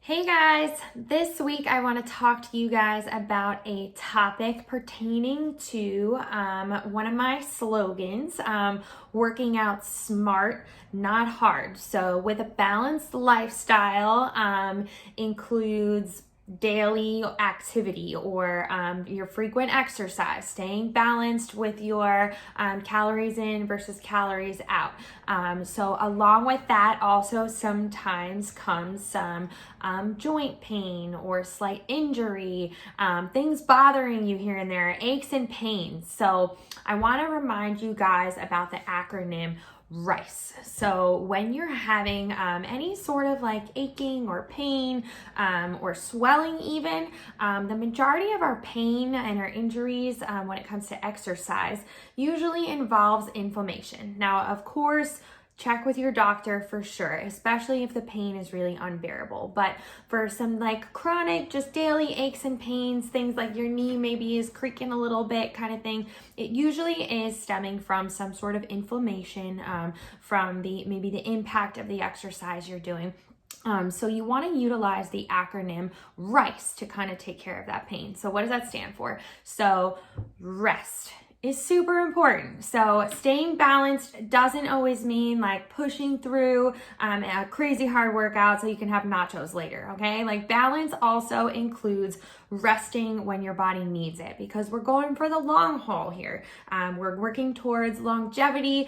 Hey guys, this week I want to talk to you guys about a topic pertaining to one of my slogans, working out smart, not hard. So with a balanced lifestyle includes daily activity or your frequent exercise, staying balanced with your calories in versus calories out. So along with that also sometimes comes some joint pain or slight injury, things bothering you here and there, aches and pains. So I want to remind you guys about the acronym RICE. So when you're having any sort of like aching or pain or swelling even, the majority of our pain and our injuries when it comes to exercise usually involves inflammation. Now, of course, check with your doctor for sure, especially if the pain is really unbearable. But for some like chronic, just daily aches and pains, things like your knee maybe is creaking a little bit kind of thing, it usually is stemming from some sort of inflammation from maybe the impact of the exercise you're doing. So you want to utilize the acronym RICE to kind of take care of that pain. So what does that stand for? So rest is super important. So staying balanced doesn't always mean like pushing through a crazy hard workout so you can have nachos later, okay? Like balance also includes resting when your body needs it because we're going for the long haul here. We're working towards longevity,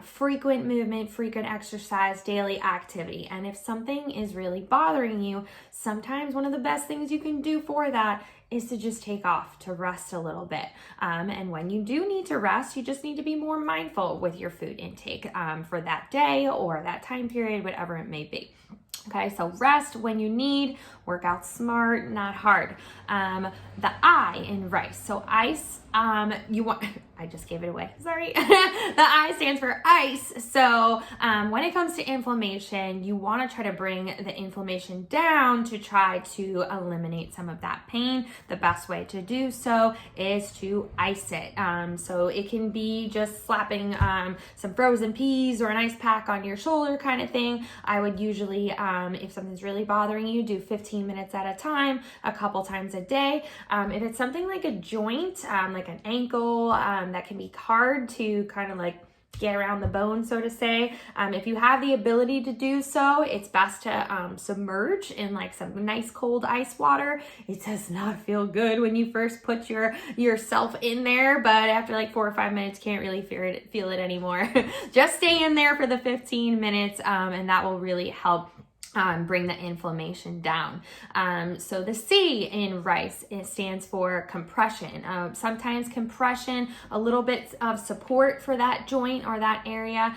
frequent movement, frequent exercise, daily activity. And if something is really bothering you, sometimes one of the best things you can do for that is to just take off, to rest a little bit. And when you do need to rest, you just need to be more mindful with your food intake for that day or that time period, whatever it may be. Okay, so rest when you need, work out smart, not hard. The I in RICE. So ICE, I just gave it away. Sorry. The I stands for ice. So when it comes to inflammation, you want to try to bring the inflammation down to try to eliminate some of that pain. The best way to do so is to ice it. So it can be just slapping some frozen peas or an ice pack on your shoulder kind of thing. I would usually, if something's really bothering you, do 15 minutes at a time, a couple times a day. If it's something like a joint, like an ankle, that can be hard to kind of like get around the bone, so to say. If you have the ability to do so, it's best to submerge in like some nice cold ice water. It does not feel good when you first put yourself in there, but after like 4 or 5 minutes, can't really feel it anymore. Just stay in there for the 15 minutes, and that will really help bring the inflammation down. So the C in RICE, it stands for compression. Sometimes compression, a little bit of support for that joint or that area,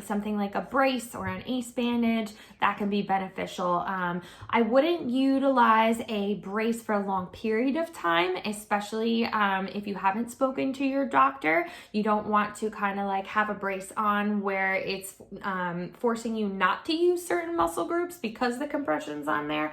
something like a brace or an ACE bandage, that can be beneficial. I wouldn't utilize a brace for a long period of time, especially if you haven't spoken to your doctor. You don't want to kind of like have a brace on where it's forcing you not to use certain muscle groups because the compression's on there.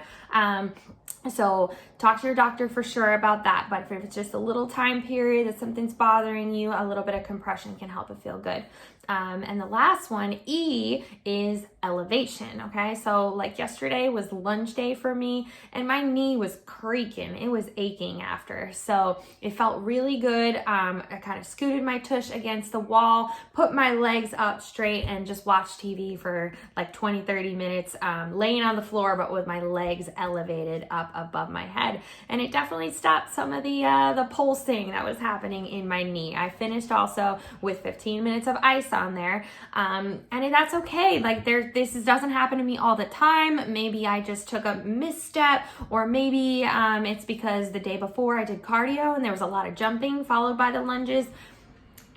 So talk to your doctor for sure about that. But if it's just a little time period that something's bothering you, a little bit of compression can help it feel good. And the last one, E, is elevation. Okay, so like yesterday was lunge day for me and my knee was creaking. It was aching after. So it felt really good. I kind of scooted my tush against the wall, put my legs up straight and just watched TV for like 20-30 minutes, laying on the floor, but with my legs elevated up above my head. And it definitely stopped some of the pulsing that was happening in my knee. I finished also with 15 minutes of ice on there. And that's okay. Like this doesn't happen to me all the time. Maybe I just took a misstep, or maybe it's because the day before I did cardio and there was a lot of jumping followed by the lunges.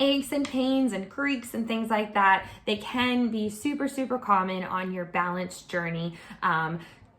Aches and pains and creaks and things like that, they can be super, super common on your balance journey.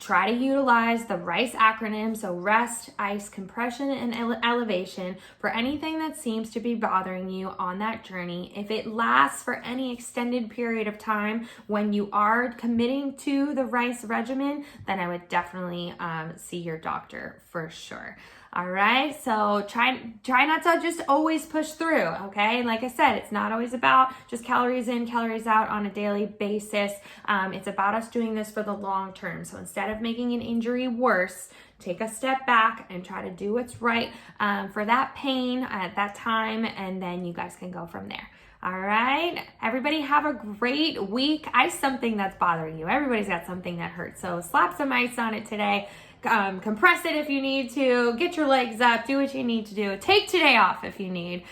Try to utilize the RICE acronym, so rest, ice, compression, and elevation for anything that seems to be bothering you on that journey. If it lasts for any extended period of time when you are committing to the RICE regimen, then I would definitely see your doctor for sure. All right, so try not to just always push through, okay? Like I said, it's not always about just calories in, calories out on a daily basis. It's about us doing this for the long term. So instead of making an injury worse, take a step back and try to do what's right for that pain at that time, and then you guys can go from there. All right, everybody have a great week. Ice something that's bothering you. Everybody's got something that hurts, so slap some ice on it today. Compress it if you need to. Get your legs up. Do what you need to do. Take today off if you need.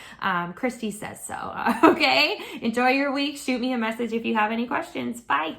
Christy says so. Okay? Enjoy your week. Shoot me a message if you have any questions. Bye.